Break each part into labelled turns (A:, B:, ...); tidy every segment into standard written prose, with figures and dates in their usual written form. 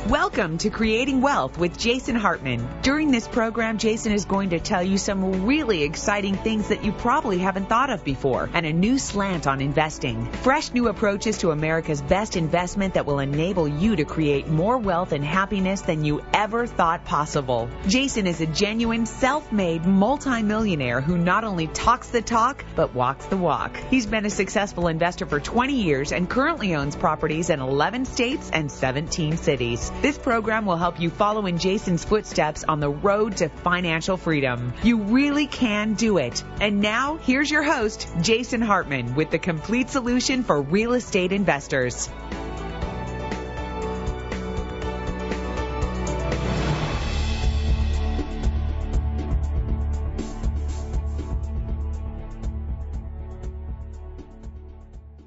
A: Welcome to Creating Wealth with Jason Hartman. During this program, Jason is going to tell you some really exciting things that you probably haven't thought of before and a new slant on investing. Fresh new approaches to America's best investment that will enable you to create more wealth and happiness than you ever thought possible. Jason is a genuine, self-made multimillionaire who not only talks the talk, but walks the walk. He's been a successful investor for 20 years and currently owns properties in 11 states and 17 cities. This program will help you follow in Jason's footsteps on the road to financial freedom. You really can do it. And now, here's your host, Jason Hartman, with the complete solution for real estate investors.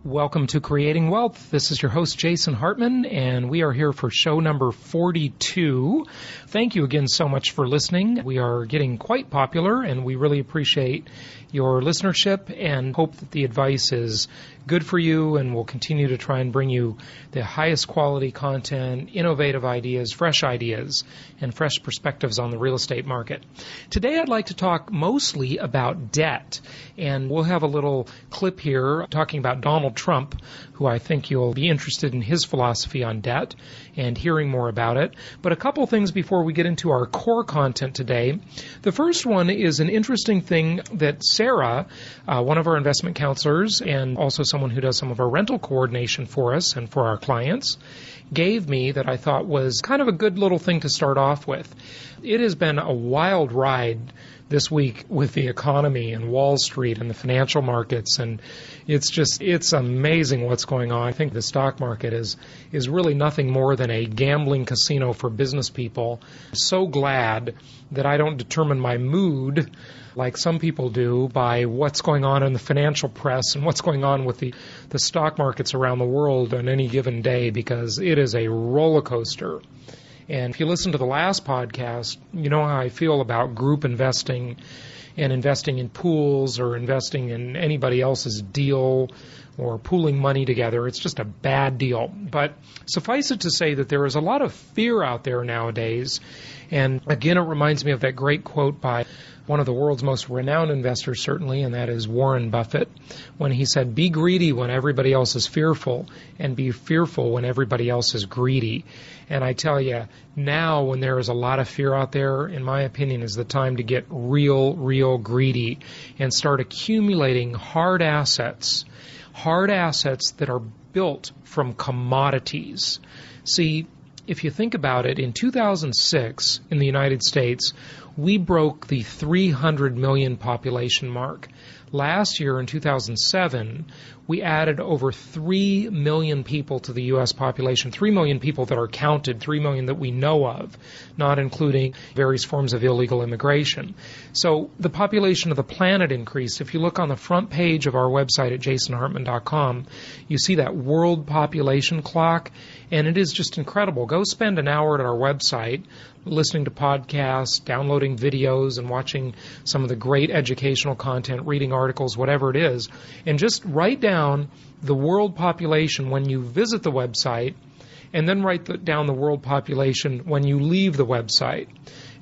B: Welcome to Creating Wealth. This is your host, Jason Hartman, and we are here for show number 42. Thank you again so much for listening. We are getting quite popular, and we really appreciate your listenership and hope that the advice is good for you, and we'll continue to try and bring you the highest quality content, innovative ideas, and fresh perspectives on the real estate market. Today I'd like to talk mostly about debt, and we'll have a little clip here talking about Donald Trump, who I think you'll be interested in his philosophy on debt and hearing more about it. But a couple things before we get into our core content today. The first one is an interesting thing that Sarah, one of our investment counselors and also someone who does some of our rental coordination for us and for our clients, gave me that I thought was kind of a good little thing to start off with. It has been a wild ride this week with the economy and Wall Street and the financial markets, and it's amazing what's going on. I think the stock market is really nothing more than a gambling casino for business people. I'm so glad that I don't determine my mood like some people do by what's going on in the financial press and what's going on with the stock markets around the world on any given day, because it is a roller coaster. And if you listen to the last podcast, you know how I feel about group investing and investing in pools or investing in anybody else's deal or pooling money together. It's just a bad deal. But suffice it to say that there is a lot of fear out there nowadays. And again, it reminds me of that great quote by one of the world's most renowned investors, certainly, and that is Warren Buffett, when he said, "Be greedy when everybody else is fearful, and be fearful when everybody else is greedy." And I tell you, now when there is a lot of fear out there, in my opinion, is the time to get real greedy and start accumulating hard assets that are built from commodities. See, if you think about it, in 2006 in the United States, we broke the 300 million population mark. Last year in 2007, we added over 3 million people to the U.S. population, 3 million people that are counted, 3 million that we know of, not including various forms of illegal immigration. So the population of the planet increased. If you look on the front page of our website at jasonhartman.com, you see that world population clock, and it is just incredible. Go spend an hour at our website listening to podcasts, downloading videos, and watching some of the great educational content, reading articles, whatever it is, and just write down the world population when you visit the website, and then write down the world population when you leave the website.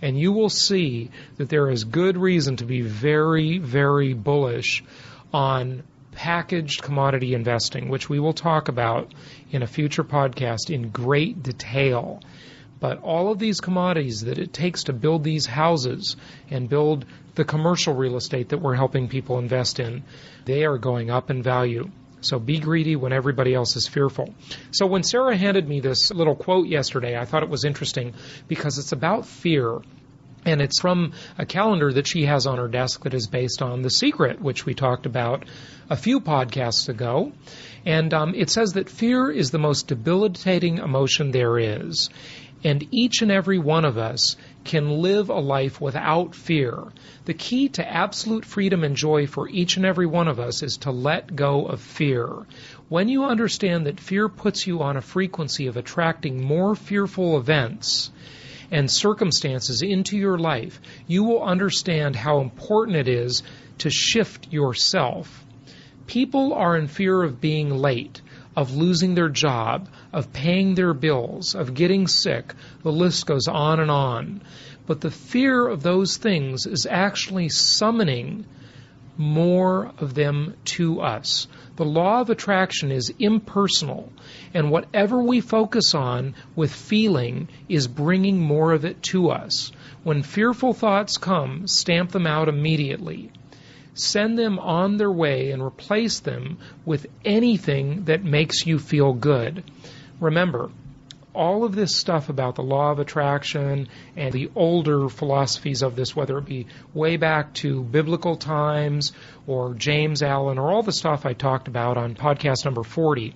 B: And you will see that there is good reason to be very bullish on packaged commodity investing, which we will talk about in a future podcast in great detail. But all of these commodities that it takes to build these houses and build the commercial real estate that we're helping people invest in, they are going up in value. So be greedy when everybody else is fearful. So when Sarah handed me this little quote yesterday, I thought it was interesting because it's about fear. And it's from a calendar that she has on her desk that is based on The Secret, which we talked about a few podcasts ago. And it says that fear is the most debilitating emotion there is. And each and every one of us can live a life without fear. The key to absolute freedom and joy for each and every one of us is to let go of fear. When you understand that fear puts you on a frequency of attracting more fearful events and circumstances into your life, you will understand how important it is to shift yourself. People are in fear of being late. of losing their job, of paying their bills, of getting sick. The list goes on and on. But the fear of those things is actually summoning more of them to us. The law of attraction is impersonal, and whatever we focus on with feeling is bringing more of it to us. When fearful thoughts come, stamp them out immediately. Send them on their way and replace them with anything that makes you feel good. Remember, all of this stuff about the law of attraction and the older philosophies of this, whether it be way back to biblical times or James Allen or all the stuff I talked about on podcast number 40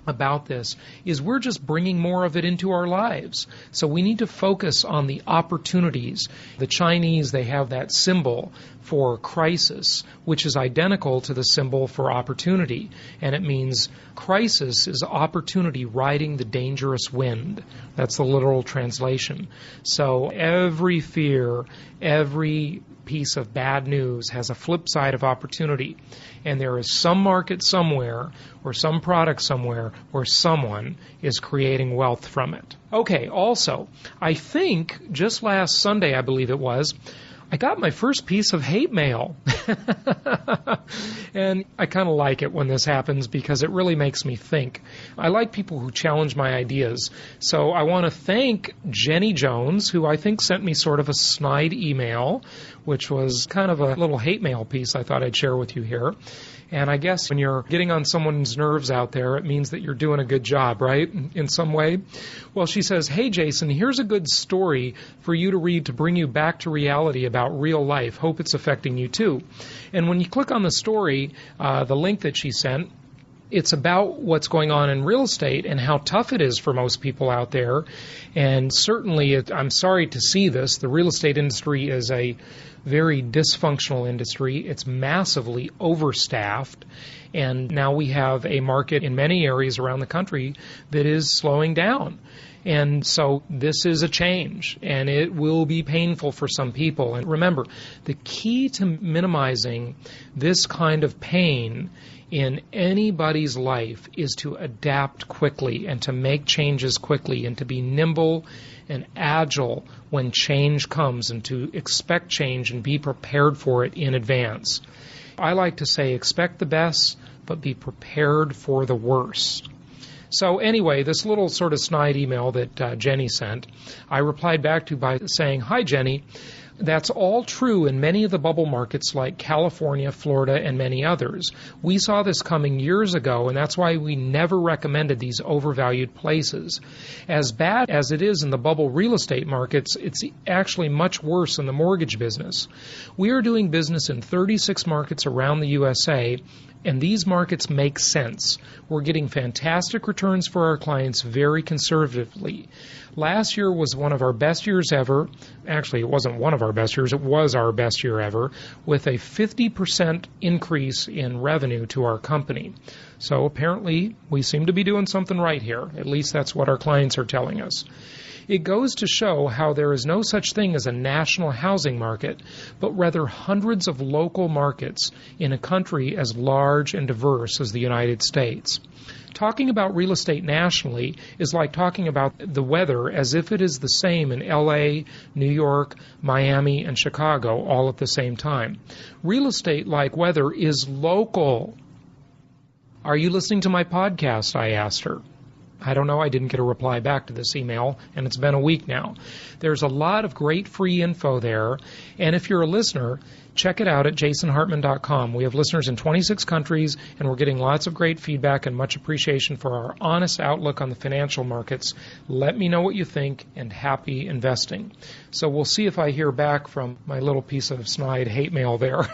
B: about this, is we're just bringing more of it into our lives. So we need to focus on the opportunities. The Chinese, they have that symbol for crisis, which is identical to the symbol for opportunity. And it means crisis is opportunity riding the dangerous wind. That's the literal translation. So every fear, every piece of bad news has a flip side of opportunity. And there is some market somewhere or some product somewhere where someone is creating wealth from it. Okay, also, I think just last Sunday, I believe it was, I got my first piece of hate mail. And I kind of like it when this happens because it really makes me think. I like people who challenge my ideas. So I want to thank Jenny Jones, who I think sent me sort of a snide email, which was kind of a little hate mail piece I thought I'd share with you here. And I guess when you're getting on someone's nerves out there, it means that you're doing a good job, right, in some way? Well, she says, "Hey, Jason, here's a good story for you to read to bring you back to reality about real life. Hope it's affecting you, too." And when you click on the story, the link that she sent, it's about what's going on in real estate and how tough it is for most people out there. And certainly, I'm sorry to see this. The real estate industry is a very dysfunctional industry. It's massively overstaffed. And now we have a market in many areas around the country that is slowing down. And so this is a change, and it will be painful for some people. And remember, the key to minimizing this kind of pain in anybody's life is to adapt quickly and to make changes quickly and to be nimble and agile when change comes and to expect change and be prepared for it in advance. I like to say expect the best, but be prepared for the worst. So anyway, this little sort of snide email that Jenny sent, I replied back to by saying, "Hi, Jenny. That's all true in many of the bubble markets like California, Florida, and many others. We saw this coming years ago, and that's why we never recommended these overvalued places. As bad as it is in the bubble real estate markets, it's actually much worse in the mortgage business. We are doing business in 36 markets around the USA, and these markets make sense. We're getting fantastic returns for our clients very conservatively. Last year was one of our best years ever. Actually, it wasn't one of our best years. It was our best year ever, with a 50% increase in revenue to our company. So apparently, we seem to be doing something right here. At least that's what our clients are telling us. It goes to show how there is no such thing as a national housing market, but rather hundreds of local markets in a country as large and diverse as the United States. Talking about real estate nationally is like talking about the weather as if it is the same in LA, New York, Miami, and Chicago all at the same time. Real estate, like weather, is local. Are you listening to my podcast? I asked her. I don't know. I didn't get a reply back to this email, and it's been a week now. There's a lot of great free info there, and if you're a listener, check it out at jasonhartman.com. We have listeners in 26 countries, and we're getting lots of great feedback and much appreciation for our honest outlook on the financial markets. Let me know what you think, and happy investing. So we'll see if I hear back from my little piece of snide hate mail there.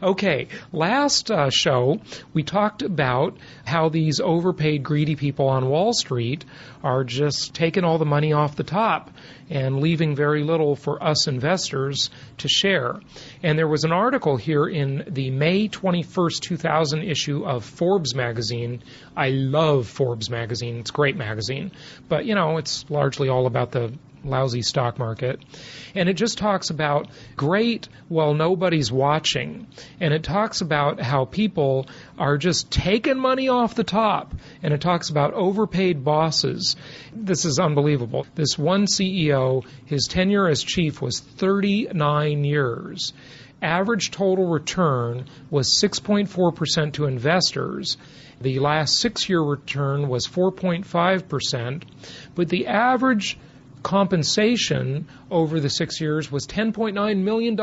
B: Okay, last show, we talked about how these overpaid, greedy people on Wall Street are just taking all the money off the top and leaving very little for us investors to share. And there was an article here in the May 21st, 2000 issue of Forbes magazine. I love Forbes magazine. It's a great magazine. But, you know, it's largely all about the lousy stock market. And it just talks about great while nobody's watching. And it talks about how people are just taking money off the top. And it talks about overpaid bosses. This is unbelievable. This one CEO, his tenure as chief was 39 years. Average total return was 6.4% to investors. The last 6-year return was 4.5%, but the average compensation over the 6 years was $10.9 million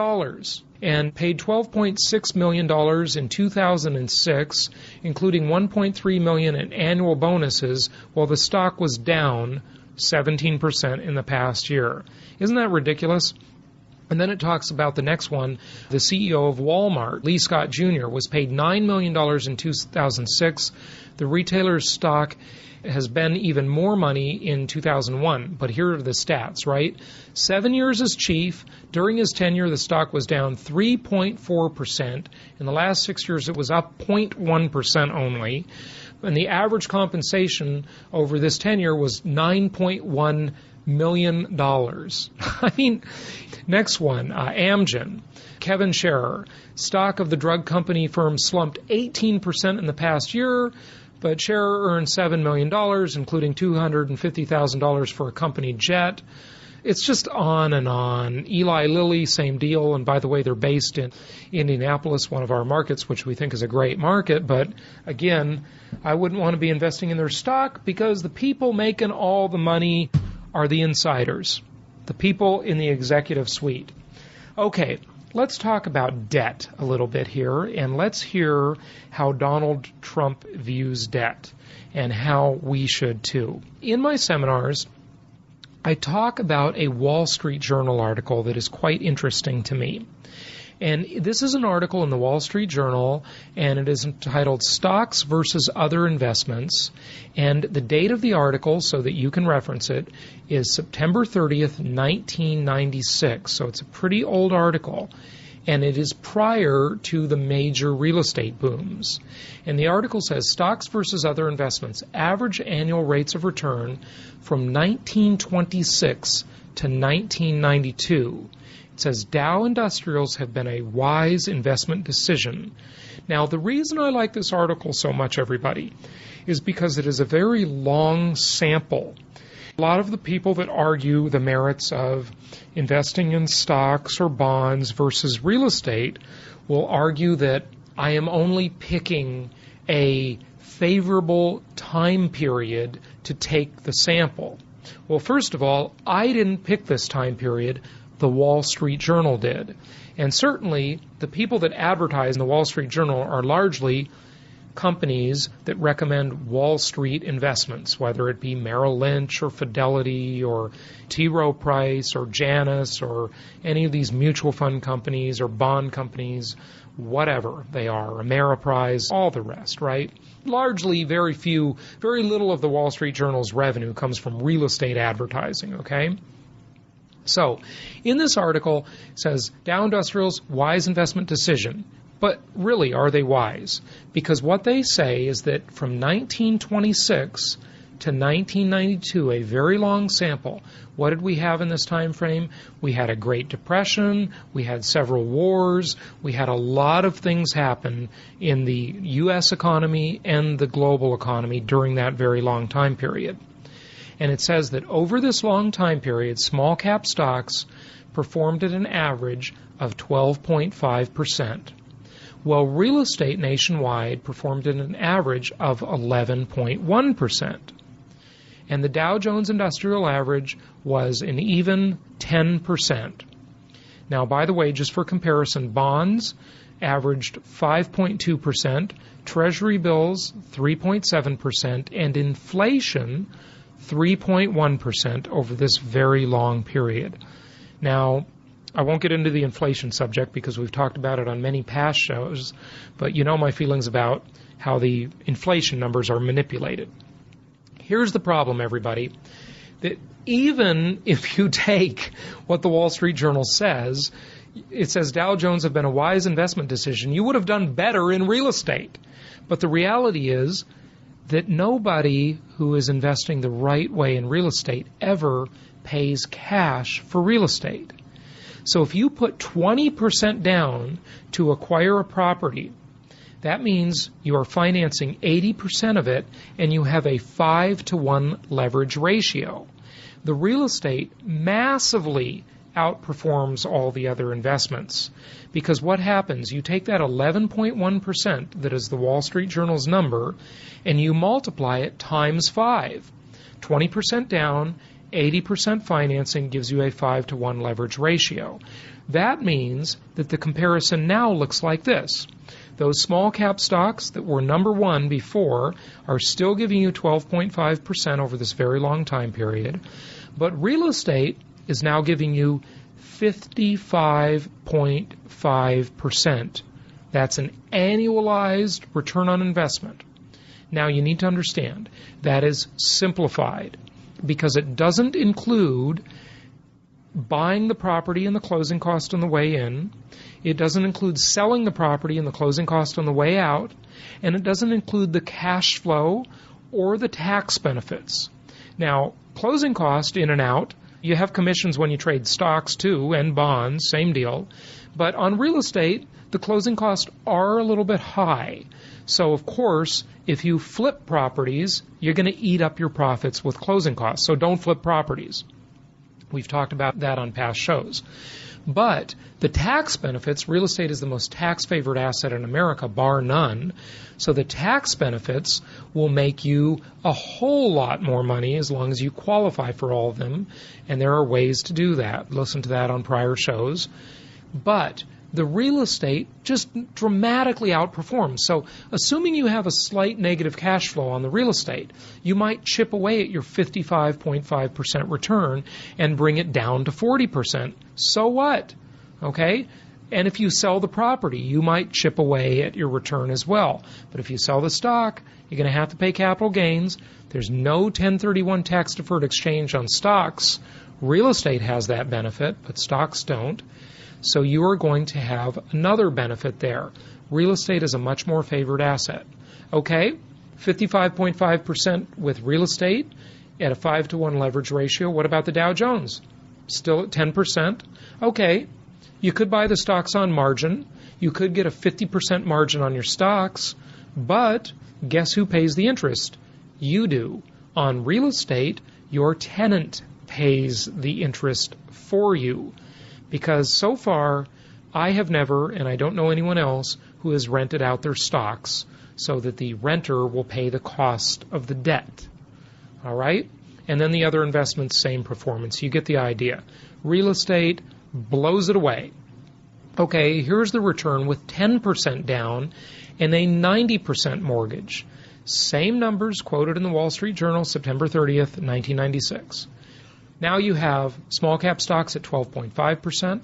B: and paid $12.6 million in 2006, including $1.3 million in annual bonuses, while the stock was down 17% in the past year. Isn't that ridiculous? And then it talks about the next one, the CEO of Walmart, Lee Scott Jr., was paid $9 million in 2006. The retailer's stock has been even more money in 2001. But here are the stats, right? 7 years as chief. During his tenure, the stock was down 3.4%. In the last 6 years, it was up 0.1% only. And the average compensation over this tenure was $9.1 million. I mean, next one, Amgen. Kevin Scherer. Stock of the drug company firm slumped 18% in the past year, but Scherer earned $7 million, including $250,000 for a company jet. It's just on and on. Eli Lilly, same deal. And by the way, they're based in Indianapolis, one of our markets, which we think is a great market. But again, I wouldn't want to be investing in their stock because the people making all the money are the insiders, the people in the executive suite. Okay, let's talk about debt a little bit here, and let's hear how Donald Trump views debt and how we should too. In my seminars, I talk about a Wall Street Journal article that is quite interesting to me. And this is an article in the Wall Street Journal, and it is entitled Stocks versus Other Investments. And the date of the article, so that you can reference it, is September 30th, 1996. So it's a pretty old article. And it is prior to the major real estate booms. And the article says, Stocks versus Other Investments, average annual rates of return from 1926 to 1992. It says Dow Industrials have been a wise investment decision. Now, the reason I like this article so much, everybody, is because it is a very long sample. A lot of the people that argue the merits of investing in stocks or bonds versus real estate will argue that I am only picking a favorable time period to take the sample. Well, first of all, I didn't pick this time period. The Wall Street Journal did. And certainly, the people that advertise in the Wall Street Journal are largely companies that recommend Wall Street investments, whether it be Merrill Lynch or Fidelity or T. Rowe Price or Janus or any of these mutual fund companies or bond companies, whatever they are, Ameriprise, all the rest, right? Largely, very little of the Wall Street Journal's revenue comes from real estate advertising, okay? So, in this article, it says, Dow Industrials, wise investment decision. But really, are they wise? Because what they say is that from 1926 to 1992, a very long sample, what did we have in this time frame? We had a Great Depression, we had several wars, we had a lot of things happen in the U.S. economy and the global economy during that very long time period. And it says that over this long time period, small cap stocks performed at an average of 12.5%. Well, real estate nationwide performed at an average of 11.1%. And the Dow Jones Industrial Average was an even 10%. Now, by the way, just for comparison, bonds averaged 5.2%, Treasury bills 3.7%, and inflation 3.1% over this very long period. Now, I won't get into the inflation subject because we've talked about it on many past shows, but you know my feelings about how the inflation numbers are manipulated. Here's the problem, everybody, that even if you take what the Wall Street Journal says, it says Dow Jones have been a wise investment decision, you would have done better in real estate. But the reality is that nobody who is investing the right way in real estate ever pays cash for real estate. So if you put 20% down to acquire a property, that means you are financing 80% of it, and you have a 5-to-1 leverage ratio. The real estate massively outperforms all the other investments, because what happens, you take that 11.1% that is the Wall Street Journal's number, and you multiply it times 5. 20% down, 80% financing gives you a 5-to-1 leverage ratio. That means that the comparison now looks like this. Those small cap stocks that were number one before are still giving you 12.5% over this very long time period, but real estate is now giving you 55.5%. That's an annualized return on investment. Now you need to understand that is simplified because it doesn't include buying the property and the closing cost on the way in. It doesn't include selling the property and the closing cost on the way out. And it doesn't include the cash flow or the tax benefits. Now, closing cost in and out, you have commissions when you trade stocks too and bonds, same deal. But on real estate, the closing costs are a little bit high. So, of course, if you flip properties, you're going to eat up your profits with closing costs. So don't flip properties. We've talked about that on past shows. But the tax benefits, real estate is the most tax-favored asset in America, bar none. So the tax benefits will make you a whole lot more money as long as you qualify for all of them. And there are ways to do that. Listen to that on prior shows. But the real estate just dramatically outperforms. So assuming you have a slight negative cash flow on the real estate, you might chip away at your 55.5% return and bring it down to 40%. So what? Okay? And if you sell the property, you might chip away at your return as well. But if you sell the stock, you're going to have to pay capital gains. There's no 1031 tax-deferred exchange on stocks. Real estate has that benefit, but stocks don't. So you are going to have another benefit there. Real estate is a much more favored asset. Okay, 55.5% with real estate at a 5-to-1 leverage ratio. What about the Dow Jones? Still at 10%. Okay, you could buy the stocks on margin. You could get a 50% margin on your stocks. But guess who pays the interest? You do. On real estate, your tenant pays the interest for you. Because so far, I have never, and I don't know anyone else, who has rented out their stocks so that the renter will pay the cost of the debt. All right? And then the other investments, same performance. You get the idea. Real estate blows it away. Okay, here's the return with 10% down and a 90% mortgage. Same numbers quoted in the Wall Street Journal, September 30th, 1996. Now you have small cap stocks at 12.5%,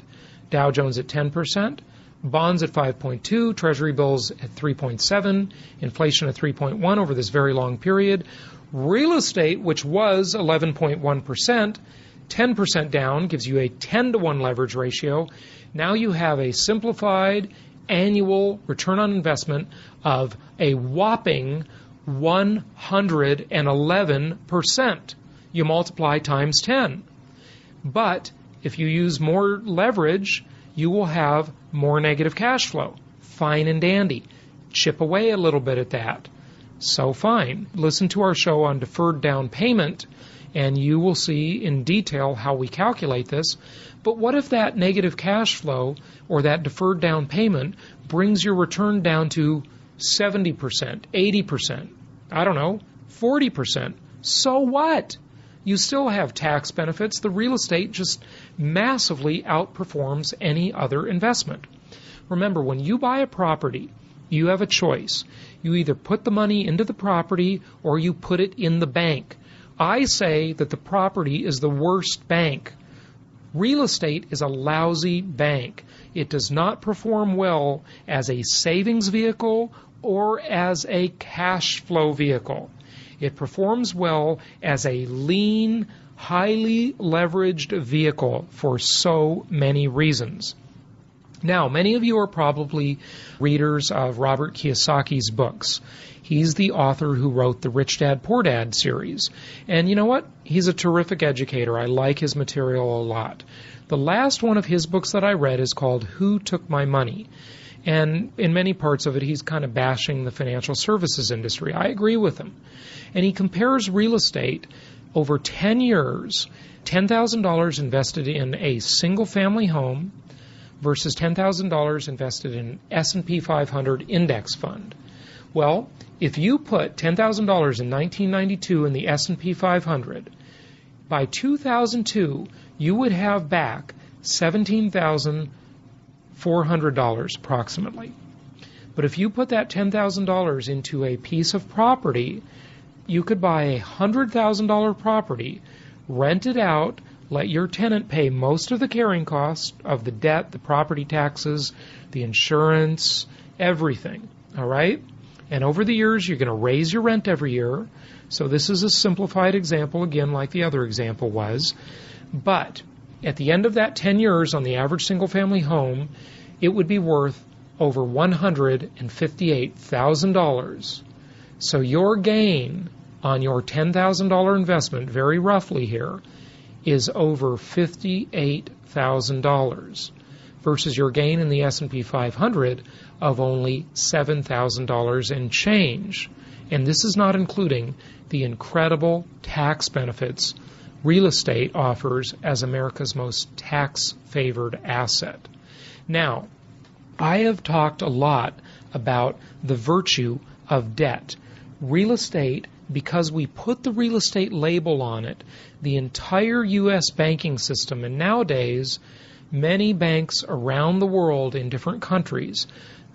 B: Dow Jones at 10%, bonds at 5.2%, Treasury bills at 3.7%, inflation at 3.1% over this very long period. Real estate, which was 11.1%, 10% down, gives you a 10-to-1 leverage ratio. Now you have a simplified annual return on investment of a whopping 111%. You multiply times 10. But if you use more leverage, you will have more negative cash flow. Fine and dandy. Chip away a little bit at that. So fine. Listen to our show on deferred down payment, and you will see in detail how we calculate this. But what if that negative cash flow or that deferred down payment brings your return down to 70%, 80%, I don't know, 40%? So what? You still have tax benefits. The real estate just massively outperforms any other investment. Remember, when you buy a property, you have a choice. You either put the money into the property or you put it in the bank. I say that the property is the worst bank. Real estate is a lousy bank. It does not perform well as a savings vehicle or as a cash flow vehicle. It performs well as a lean, highly leveraged vehicle for so many reasons. Now, many of you are probably readers of Robert Kiyosaki's books. He's the author who wrote the Rich Dad, Poor Dad series. And you know what? He's a terrific educator. I like his material a lot. The last one of his books that I read is called Who Took My Money? And in many parts of it, he's kind of bashing the financial services industry. I agree with him. And he compares real estate over 10 years, $10,000 invested in a single-family home versus $10,000 invested in an S&P 500 index fund. Well, if you put $10,000 in 1992 in the S&P 500, by 2002, you would have back $17,400 approximately. But if you put that $10,000 into a piece of property, you could buy a $100,000 property, rent it out, let your tenant pay most of the carrying costs of the debt, the property taxes, the insurance, everything, all right? And over the years, you're going to raise your rent every year. So this is a simplified example, again, like the other example was. But at the end of that 10 years on the average single-family home, it would be worth over $158,000. So your gain on your $10,000 investment, very roughly here, is over $58,000 versus your gain in the S&P 500 of only $7,000 and change. And this is not including the incredible tax benefits real estate offers as America's most tax-favored asset. Now, I have talked a lot about the virtue of debt. Real estate, because we put the real estate label on it, the entire U.S. banking system, and nowadays many banks around the world in different countries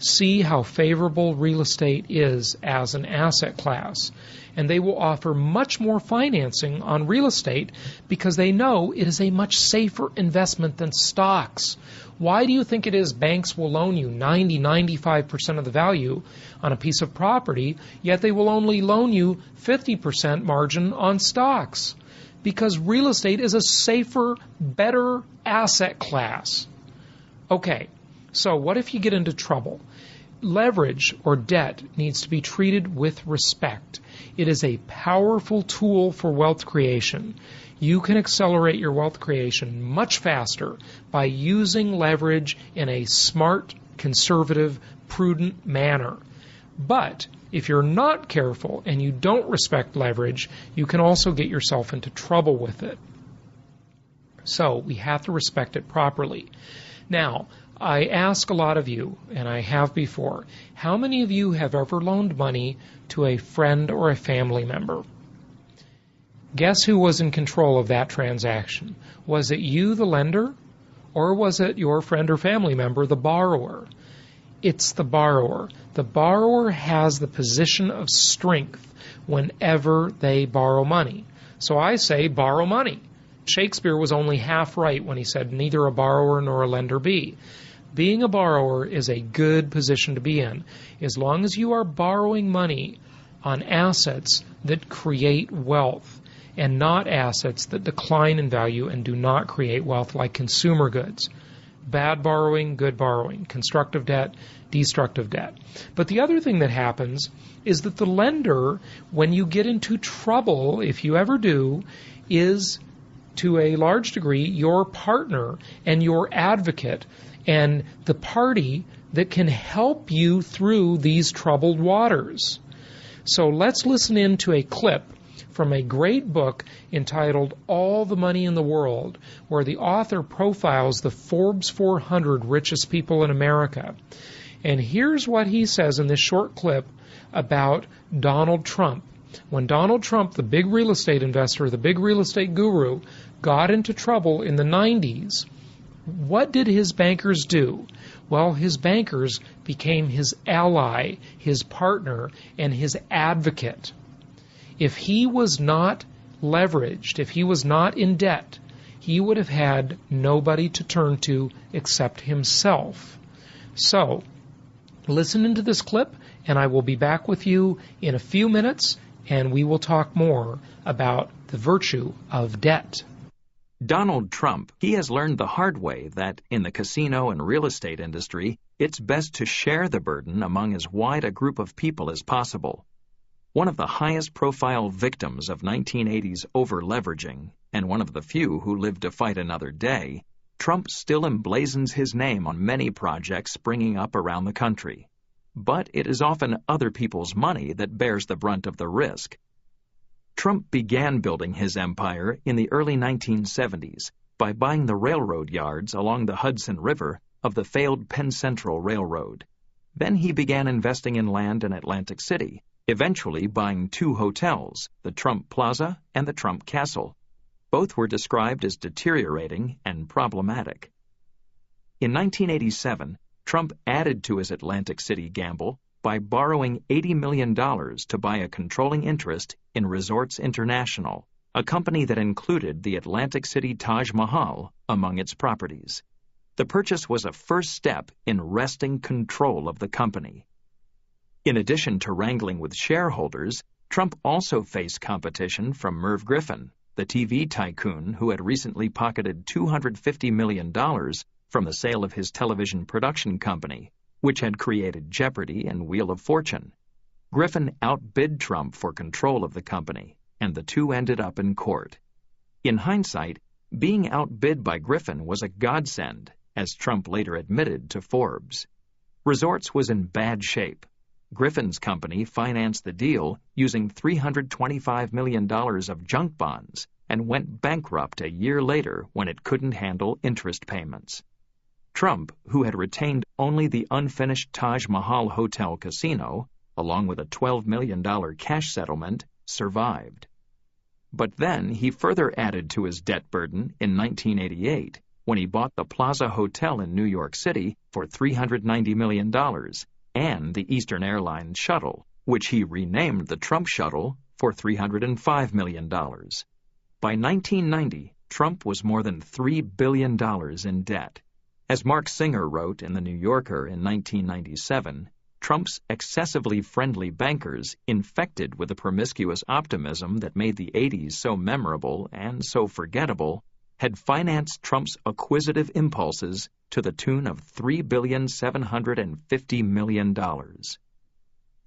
B: see how favorable real estate is as an asset class. And they will offer much more financing on real estate because they know it is a much safer investment than stocks. Why do you think it is banks will loan you 95% of the value on a piece of property, yet they will only loan you 50% margin on stocks? Because real estate is a safer, better asset class. Okay, so what if you get into trouble? Leverage or debt needs to be treated with respect. It is a powerful tool for wealth creation. You can accelerate your wealth creation much faster by using leverage in a smart, conservative, prudent manner. But if you're not careful and you don't respect leverage, you can also get yourself into trouble with it. So we have to respect it properly. Now, I ask a lot of you, and I have before, how many of you have ever loaned money to a friend or a family member? Guess who was in control of that transaction? Was it you, the lender, or was it your friend or family member, the borrower? It's the borrower. The borrower has the position of strength whenever they borrow money. So I say borrow money. Shakespeare was only half right when he said neither a borrower nor a lender be. Being a borrower is a good position to be in, as long as you are borrowing money on assets that create wealth and not assets that decline in value and do not create wealth, like consumer goods. Bad borrowing, good borrowing, constructive debt, destructive debt. But the other thing that happens is that the lender, when you get into trouble, if you ever do, is to a large degree your partner and your advocate and the party that can help you through these troubled waters. So let's listen in to a clip from a great book entitled All the Money in the World, where the author profiles the Forbes 400 richest people in America. And here's what he says in this short clip about Donald Trump. When Donald Trump, the big real estate investor, the big real estate guru, got into trouble in the 90s, what did his bankers do? Well, his bankers became his ally, his partner, and his advocate. If he was not leveraged, if he was not in debt, he would have had nobody to turn to except himself. So, listen into this clip, and I will be back with you in a few minutes, and we will talk more about the virtue of debt.
C: Donald Trump, he has learned the hard way that in the casino and real estate industry, it's best to share the burden among as wide a group of people as possible. One of the highest profile victims of 1980's over-leveraging, and one of the few who lived to fight another day, Trump still emblazons his name on many projects springing up around the country. But it is often other people's money that bears the brunt of the risk. Trump began building his empire in the early 1970s by buying the railroad yards along the Hudson River of the failed Penn Central Railroad. Then he began investing in land in Atlantic City, eventually buying 2 hotels, the Trump Plaza and the Trump Castle. Both were described as deteriorating and problematic. In 1987, Trump added to his Atlantic City gamble by borrowing $80 million to buy a controlling interest in Resorts International, a company that included the Atlantic City Taj Mahal among its properties. The purchase was a first step in wresting control of the company. In addition to wrangling with shareholders, Trump also faced competition from Merv Griffin, the TV tycoon who had recently pocketed $250 million from the sale of his television production company, which had created Jeopardy and Wheel of Fortune. Griffin outbid Trump for control of the company, and the two ended up in court. In hindsight, being outbid by Griffin was a godsend, as Trump later admitted to Forbes. Resorts was in bad shape. Griffin's company financed the deal using $325 million of junk bonds and went bankrupt a year later when it couldn't handle interest payments. Trump, who had retained only the unfinished Taj Mahal Hotel Casino, along with a $12 million cash settlement, survived. But then he further added to his debt burden in 1988 when he bought the Plaza Hotel in New York City for $390 million and the Eastern Airlines shuttle, which he renamed the Trump Shuttle, for $305 million. By 1990, Trump was more than $3 billion in debt. As Mark Singer wrote in The New Yorker in 1997, Trump's excessively friendly bankers, infected with the promiscuous optimism that made the 80s so memorable and so forgettable, had financed Trump's acquisitive impulses to the tune of $3,750 million.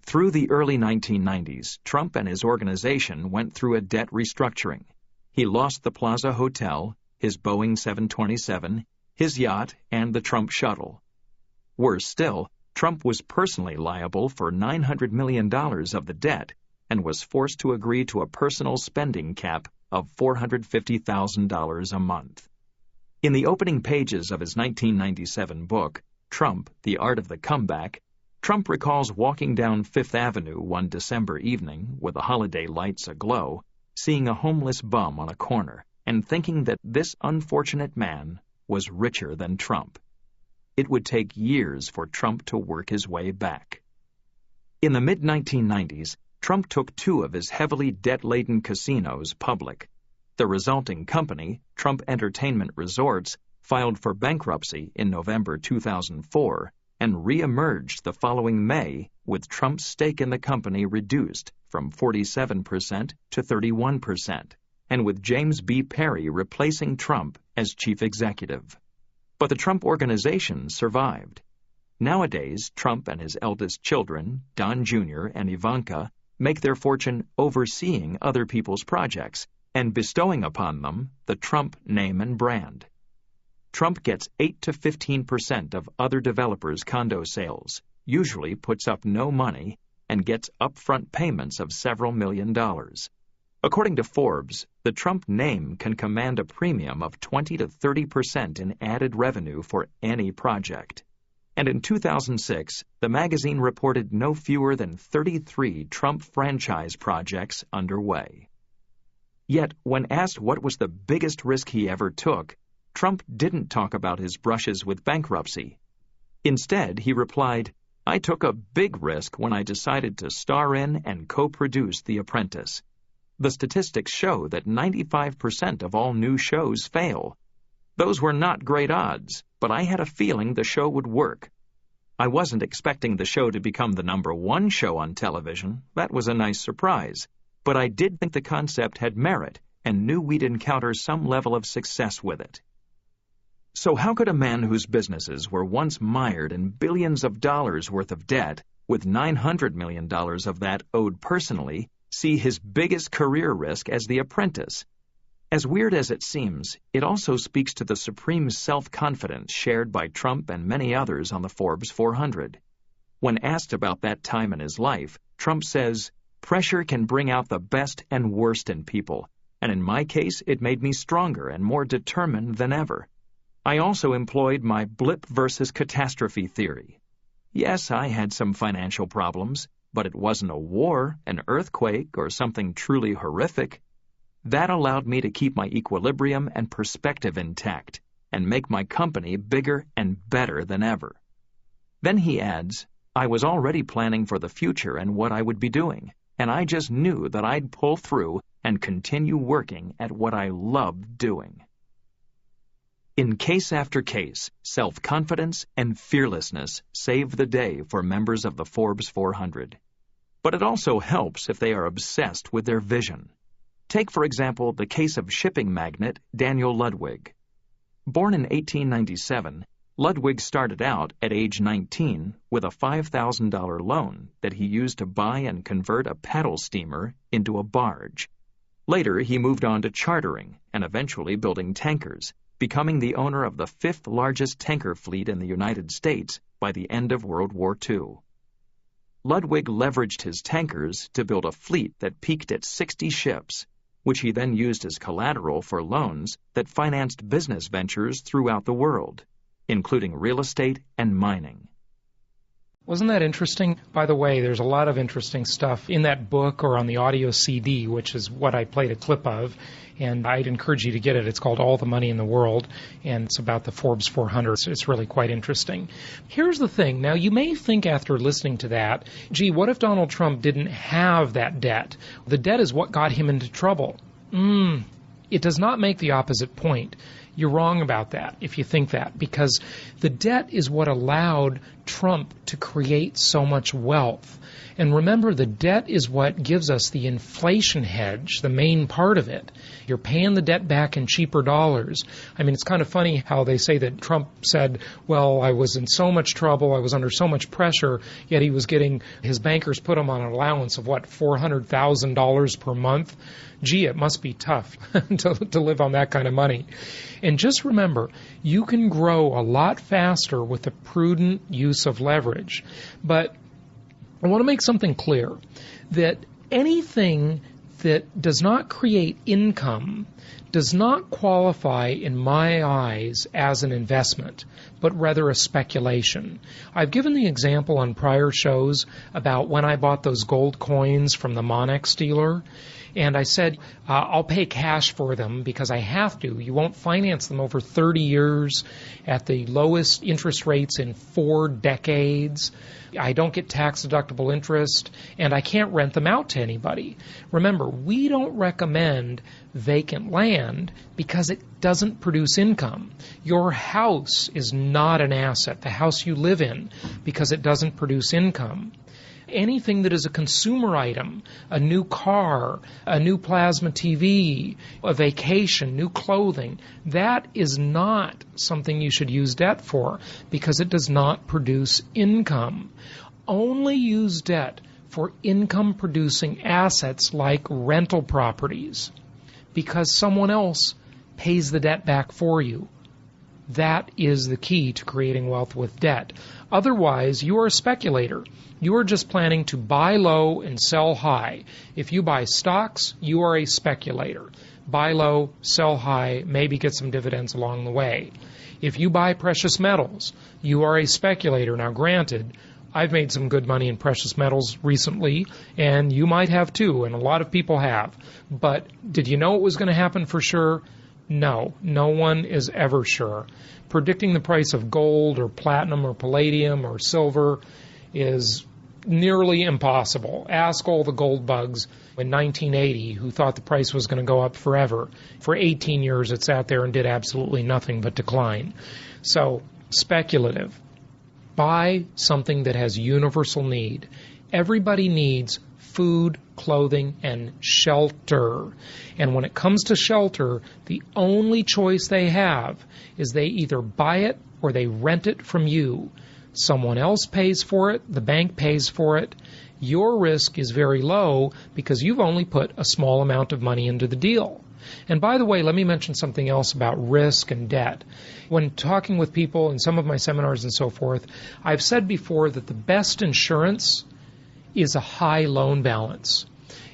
C: Through the early 1990s, Trump and his organization went through a debt restructuring. He lost the Plaza Hotel, his Boeing 727, his yacht, and the Trump Shuttle. Worse still, Trump was personally liable for $900 million of the debt and was forced to agree to a personal spending cap of $450,000 a month. In the opening pages of his 1997 book, Trump, The Art of the Comeback, Trump recalls walking down Fifth Avenue one December evening with the holiday lights aglow, seeing a homeless bum on a corner, and thinking that this unfortunate man was richer than Trump. It would take years for Trump to work his way back. In the mid-1990s, Trump took 2 of his heavily debt-laden casinos public. The resulting company, Trump Entertainment Resorts, filed for bankruptcy in November 2004 and re-emerged the following May with Trump's stake in the company reduced from 47% to 31%, and with James B. Perry replacing Trump as chief executive. But the Trump Organization survived. Nowadays, Trump and his eldest children, Don Jr. and Ivanka, make their fortune overseeing other people's projects and bestowing upon them the Trump name and brand. Trump gets 8 to 15% of other developers' condo sales, usually puts up no money, and gets upfront payments of several $millions. According to Forbes, the Trump name can command a premium of 20 to 30% in added revenue for any project. And in 2006, the magazine reported no fewer than 33 Trump franchise projects underway. Yet, when asked what was the biggest risk he ever took, Trump didn't talk about his brushes with bankruptcy. Instead, he replied, "I took a big risk when I decided to star in and co-produce The Apprentice. The statistics show that 95% of all new shows fail. Those were not great odds, but I had a feeling the show would work. I wasn't expecting the show to become the #1 show on television. That was a nice surprise. But I did think the concept had merit, and knew we'd encounter some level of success with it. So how could a man whose businesses were once mired in billions of dollars worth of debt, with $900 million of that owed personally, see his biggest career risk as the apprentice? As weird as it seems, it also speaks to the supreme self-confidence shared by Trump and many others on the Forbes 400. When asked about that time in his life, Trump says, "Pressure can bring out the best and worst in people, and in my case, it made me stronger and more determined than ever. I also employed my blip versus catastrophe theory. Yes, I had some financial problems, but it wasn't a war, an earthquake, or something truly horrific. That allowed me to keep my equilibrium and perspective intact and make my company bigger and better than ever." Then he adds, "I was already planning for the future and what I would be doing, and I just knew that I'd pull through and continue working at what I loved doing." In case after case, self-confidence and fearlessness save the day for members of the Forbes 400. But it also helps if they are obsessed with their vision. Take, for example, the case of shipping magnate Daniel Ludwig. Born in 1897, Ludwig started out at age 19 with a $5,000 loan that he used to buy and convert a paddle steamer into a barge. Later, he moved on to chartering and eventually building tankers, becoming the owner of the fifth largest tanker fleet in the United States by the end of World War II. Ludwig leveraged his tankers to build a fleet that peaked at 60 ships, which he then used as collateral for loans that financed business ventures throughout the world, including real estate and mining.
B: Wasn't that interesting? By the way, there's a lot of interesting stuff in that book or on the audio CD, which is what I played a clip of, and I'd encourage you to get it. It's called All the Money in the World, and it's about the Forbes 400. So it's really quite interesting. Here's the thing. Now, you may think after listening to that, gee, what if Donald Trump didn't have that debt? The debt is what got him into trouble. It does not make the opposite point. You're wrong about that if you think that, because the debt is what allowed Trump to create so much wealth. And remember, the debt is what gives us the inflation hedge, the main part of it. You're paying the debt back in cheaper dollars. I mean, it's kind of funny how they say that Trump said, well, I was in so much trouble, I was under so much pressure, yet he was getting, his bankers put him on an allowance of, $400,000 per month? Gee, it must be tough to live on that kind of money. And just remember, you can grow a lot faster with the prudent use of leverage. But I want to make something clear, that anything that does not create income does not qualify in my eyes as an investment, but rather a speculation. I've given the example on prior shows about when I bought those gold coins from the Monex dealer. And I said, I'll pay cash for them because I have to. You won't finance them over 30 years at the lowest interest rates in 4 decades. I don't get tax-deductible interest, and I can't rent them out to anybody. Remember, we don't recommend vacant land because it doesn't produce income. Your house is not an asset, the house you live in, because it doesn't produce income. Anything that is a consumer item, a new car, a new plasma TV, a vacation, new clothing, that is not something you should use debt for because it does not produce income. Only use debt for income-producing assets like rental properties because someone else pays the debt back for you. That is the key to creating wealth with debt. Otherwise, you are a speculator. You are just planning to buy low and sell high. If you buy stocks, you are a speculator. Buy low, sell high, maybe get some dividends along the way. If you buy precious metals, you are a speculator. Now, granted, I've made some good money in precious metals recently, and you might have too, and a lot of people have. But did you know it was going to happen for sure? No, no one is ever sure. Predicting the price of gold or platinum or palladium or silver is nearly impossible. Ask all the gold bugs in 1980 who thought the price was going to go up forever. For 18 years it sat there and did absolutely nothing but decline. So, speculative. Buy something that has universal need. Everybody needs food, clothing, and shelter. And when it comes to shelter, the only choice they have is they either buy it or they rent it from you. Someone else pays for it, the bank pays for it. Your risk is very low because you've only put a small amount of money into the deal. And by the way, let me mention something else about risk and debt. When talking with people in some of my seminars and so forth, I've said before that the best insurance is a high loan balance.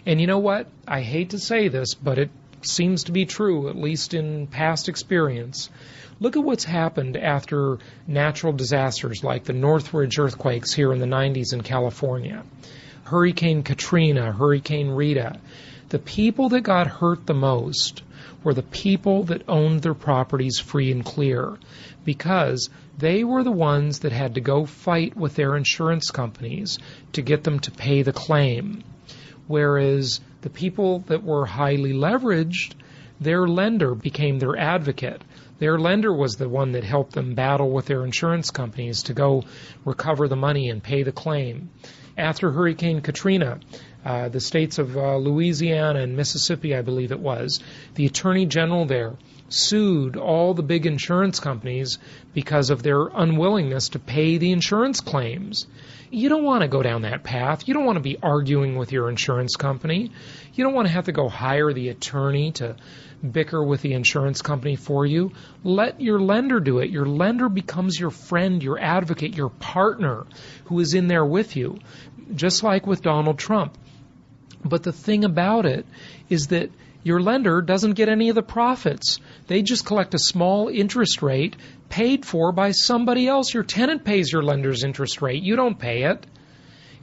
B: And you know what? I hate to say this, but it seems to be true, at least in past experience. Look at what's happened after natural disasters like the Northridge earthquakes here in the 90s in California, Hurricane Katrina, Hurricane Rita. The people that got hurt the most were the people that owned their properties free and clear, because they were the ones that had to go fight with their insurance companies to get them to pay the claim. Whereas the people that were highly leveraged, their lender became their advocate. Their lender was the one that helped them battle with their insurance companies to go recover the money and pay the claim. After Hurricane Katrina, the states of Louisiana and Mississippi, I believe it was, the Attorney General there sued all the big insurance companies because of their unwillingness to pay the insurance claims. You don't want to go down that path. You don't want to be arguing with your insurance company. You don't want to have to go hire the attorney to bicker with the insurance company for you. Let your lender do it. Your lender becomes your friend, your advocate, your partner who is in there with you, just like with Donald Trump. But the thing about it is that your lender doesn't get any of the profits. They just collect a small interest rate paid for by somebody else. Your tenant pays your lender's interest rate. You don't pay it.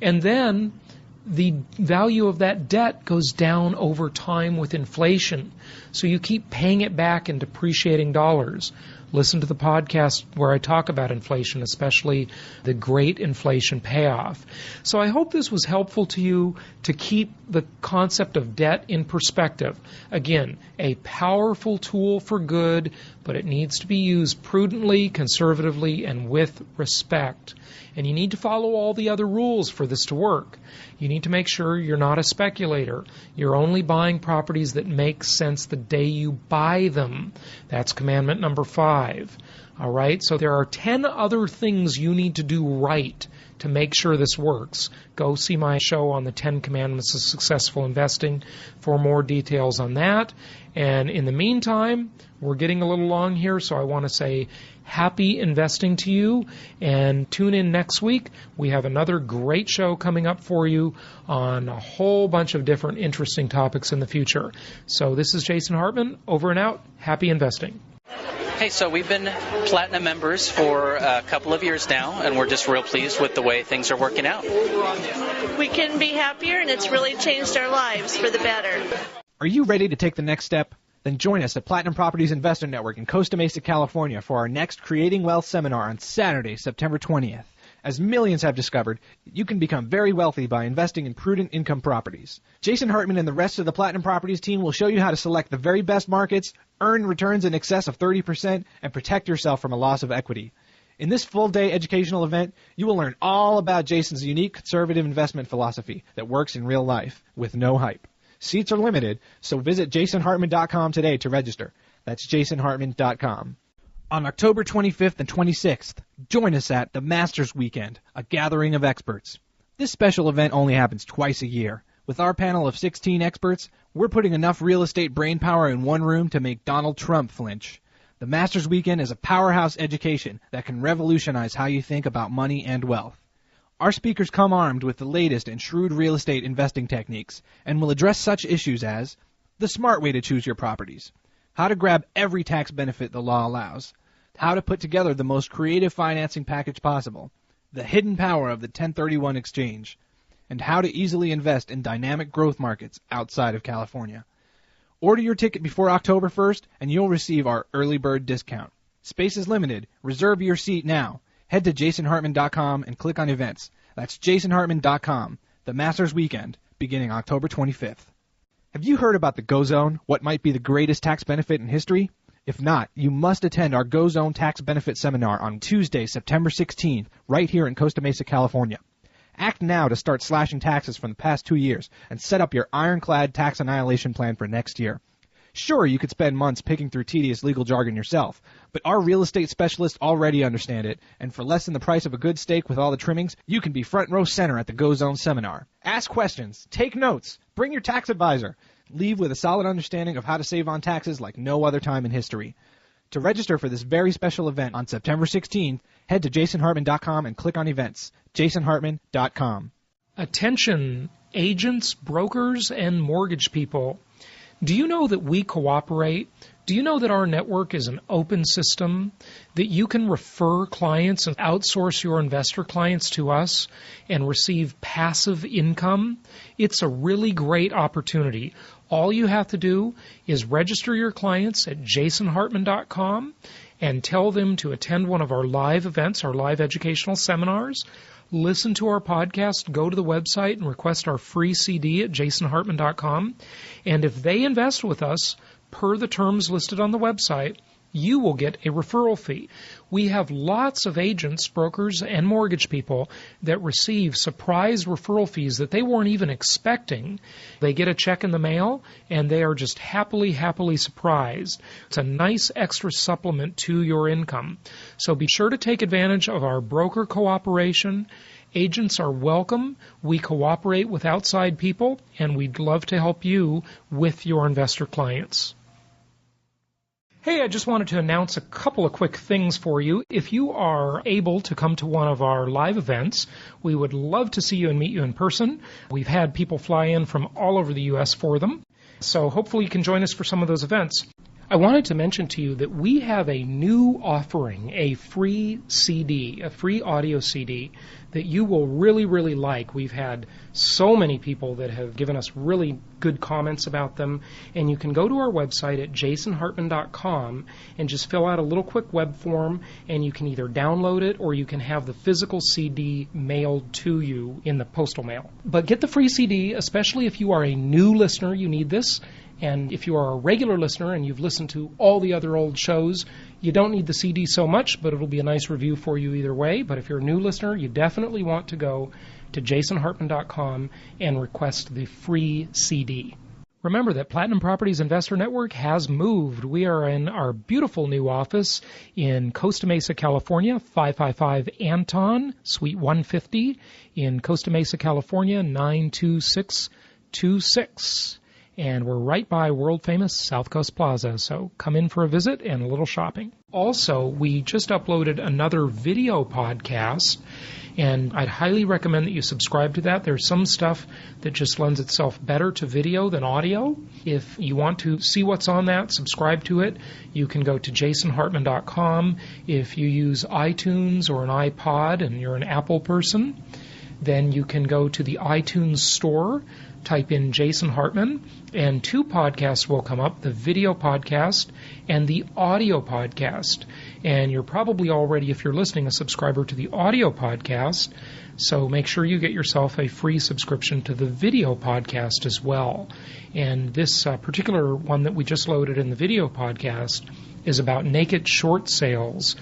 B: And then the value of that debt goes down over time with inflation. So you keep paying it back in depreciating dollars. Listen to the podcast where I talk about inflation, especially the great inflation payoff. So I hope this was helpful to you to keep the concept of debt in perspective. Again, a powerful tool for good, but it needs to be used prudently, conservatively, and with respect. And you need to follow all the other rules for this to work. You need to make sure you're not a speculator. You're only buying properties that make sense the day you buy them. That's commandment number 5. All right? So there are 10 other things you need to do right to make sure this works. Go see my show on the 10 Commandments of Successful Investing for more details on that. And in the meantime, we're getting a little long here, so I want to say happy investing to you, and tune in next week. We have another great show coming up for you on a whole bunch of different interesting topics in the future. So this is Jason Hartman, over and out. Happy investing.
D: Hey, so we've been Platinum members for a couple of years now, and we're just real pleased with the way things are working out.
E: We couldn't be happier, and it's really changed our lives for the better.
F: Are you ready to take the next step? Then join us at Platinum Properties Investor Network in Costa Mesa, California for our next Creating Wealth seminar on Saturday, September 20th. As millions have discovered, you can become very wealthy by investing in prudent income properties. Jason Hartman and the rest of the Platinum Properties team will show you how to select the very best markets, earn returns in excess of 30%, and protect yourself from a loss of equity. In this full-day educational event, you will learn all about Jason's unique conservative investment philosophy that works in real life with no hype. Seats are limited, so visit jasonhartman.com today to register. That's jasonhartman.com. On October 25th and 26th, join us at the Masters Weekend, a gathering of experts. This special event only happens twice a year. With our panel of 16 experts, we're putting enough real estate brainpower in one room to make Donald Trump flinch. The Masters Weekend is a powerhouse education that can revolutionize how you think about money and wealth. Our speakers come armed with the latest in shrewd real estate investing techniques and will address such issues as the smart way to choose your properties, how to grab every tax benefit the law allows, how to put together the most creative financing package possible, the hidden power of the 1031 exchange, and how to easily invest in dynamic growth markets outside of California. Order your ticket before October 1st and you'll receive our early bird discount. Space is limited. Reserve your seat now. Head to jasonhartman.com and click on events. That's jasonhartman.com. The Masters Weekend, beginning October 25th. Have you heard about the Go Zone, what might be the greatest tax benefit in history? If not, you must attend our Go Zone Tax Benefit Seminar on Tuesday, September 16th, right here in Costa Mesa, California. Act now to start slashing taxes from the past 2 years and set up your ironclad tax annihilation plan for next year. Sure, you could spend months picking through tedious legal jargon yourself, but our real estate specialists already understand it, and for less than the price of a good steak with all the trimmings, you can be front row center at the Go Zone seminar. Ask questions, take notes, bring your tax advisor. Leave with a solid understanding of how to save on taxes like no other time in history. To register for this very special event on September 16th, head to jasonhartman.com and click on events. jasonhartman.com.
B: Attention, agents, brokers, and mortgage people. Do you know that we cooperate? Do you know that our network is an open system, that you can refer clients and outsource your investor clients to us and receive passive income? It's a really great opportunity. All you have to do is register your clients at jasonhartman.com and tell them to attend one of our live events, our live educational seminars. Listen to our podcast, go to the website and request our free CD at jasonhartman.com. And if they invest with us, per the terms listed on the website, you will get a referral fee. We have lots of agents, brokers, and mortgage people that receive surprise referral fees that they weren't even expecting. They get a check in the mail, and they are just happily surprised. It's a nice extra supplement to your income. So be sure to take advantage of our broker cooperation. Agents are welcome. We cooperate with outside people, and we'd love to help you with your investor clients. Hey, I just wanted to announce a couple of quick things for you. If you are able to come to one of our live events, we would love to see you and meet you in person. We've had people fly in from all over the U.S. for them, so hopefully you can join us for some of those events. I wanted to mention to you that we have a new offering, a free CD, a free audio CD that you will really like. We've had so many people that have given us really good comments about them, and you can go to our website at jasonhartman.com and just fill out a little quick web form, and you can either download it or you can have the physical CD mailed to you in the postal mail. But get the free CD, especially if you are a new listener, you need this. And if you are a regular listener and you've listened to all the other old shows, you don't need the CD so much, but it'll be a nice review for you either way. But if you're a new listener, you definitely want to go to jasonhartman.com and request the free CD. Remember that Platinum Properties Investor Network has moved. We are in our beautiful new office in Costa Mesa, California, 555 Anton, Suite 150 in Costa Mesa, California, 92626. And we're right by world-famous South Coast Plaza, so come in for a visit and a little shopping. Also, we just uploaded another video podcast, and I'd highly recommend that you subscribe to that. There's some stuff that just lends itself better to video than audio. If you want to see what's on that, subscribe to it. You can go to jasonhartman.com. If you use iTunes or an iPod and you're an Apple person, then you can go to the iTunes store, type in Jason Hartman, and two podcasts will come up, the video podcast and the audio podcast. And you're probably already, if you're listening, a subscriber to the audio podcast, so make sure you get yourself a free subscription to the video podcast as well. And this particular one that we just loaded in the video podcast is about naked short sales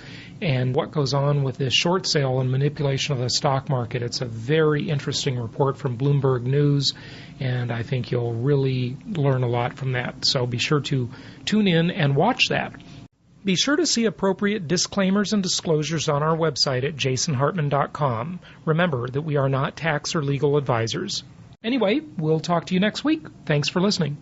B: and what goes on with this short sale and manipulation of the stock market. It's a very interesting report from Bloomberg News, and I think you'll really learn a lot from that. So be sure to tune in and watch that. Be sure to see appropriate disclaimers and disclosures on our website at jasonhartman.com. Remember that we are not tax or legal advisors. Anyway, we'll talk to you next week. Thanks for listening.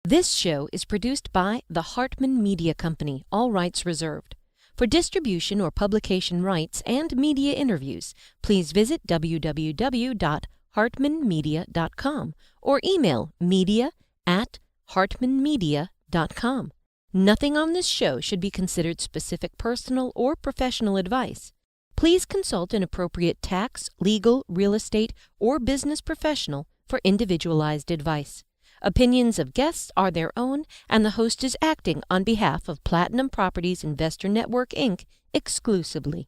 G: This show is produced by the Hartman Media Company, all rights reserved. For distribution or publication rights and media interviews, please visit www.hartmanmedia.com or email media@hartmanmedia.com. Nothing on this show should be considered specific personal or professional advice. Please consult an appropriate tax, legal, real estate, or business professional for individualized advice. Opinions of guests are their own, and the host is acting on behalf of Platinum Properties Investor Network, Inc. exclusively.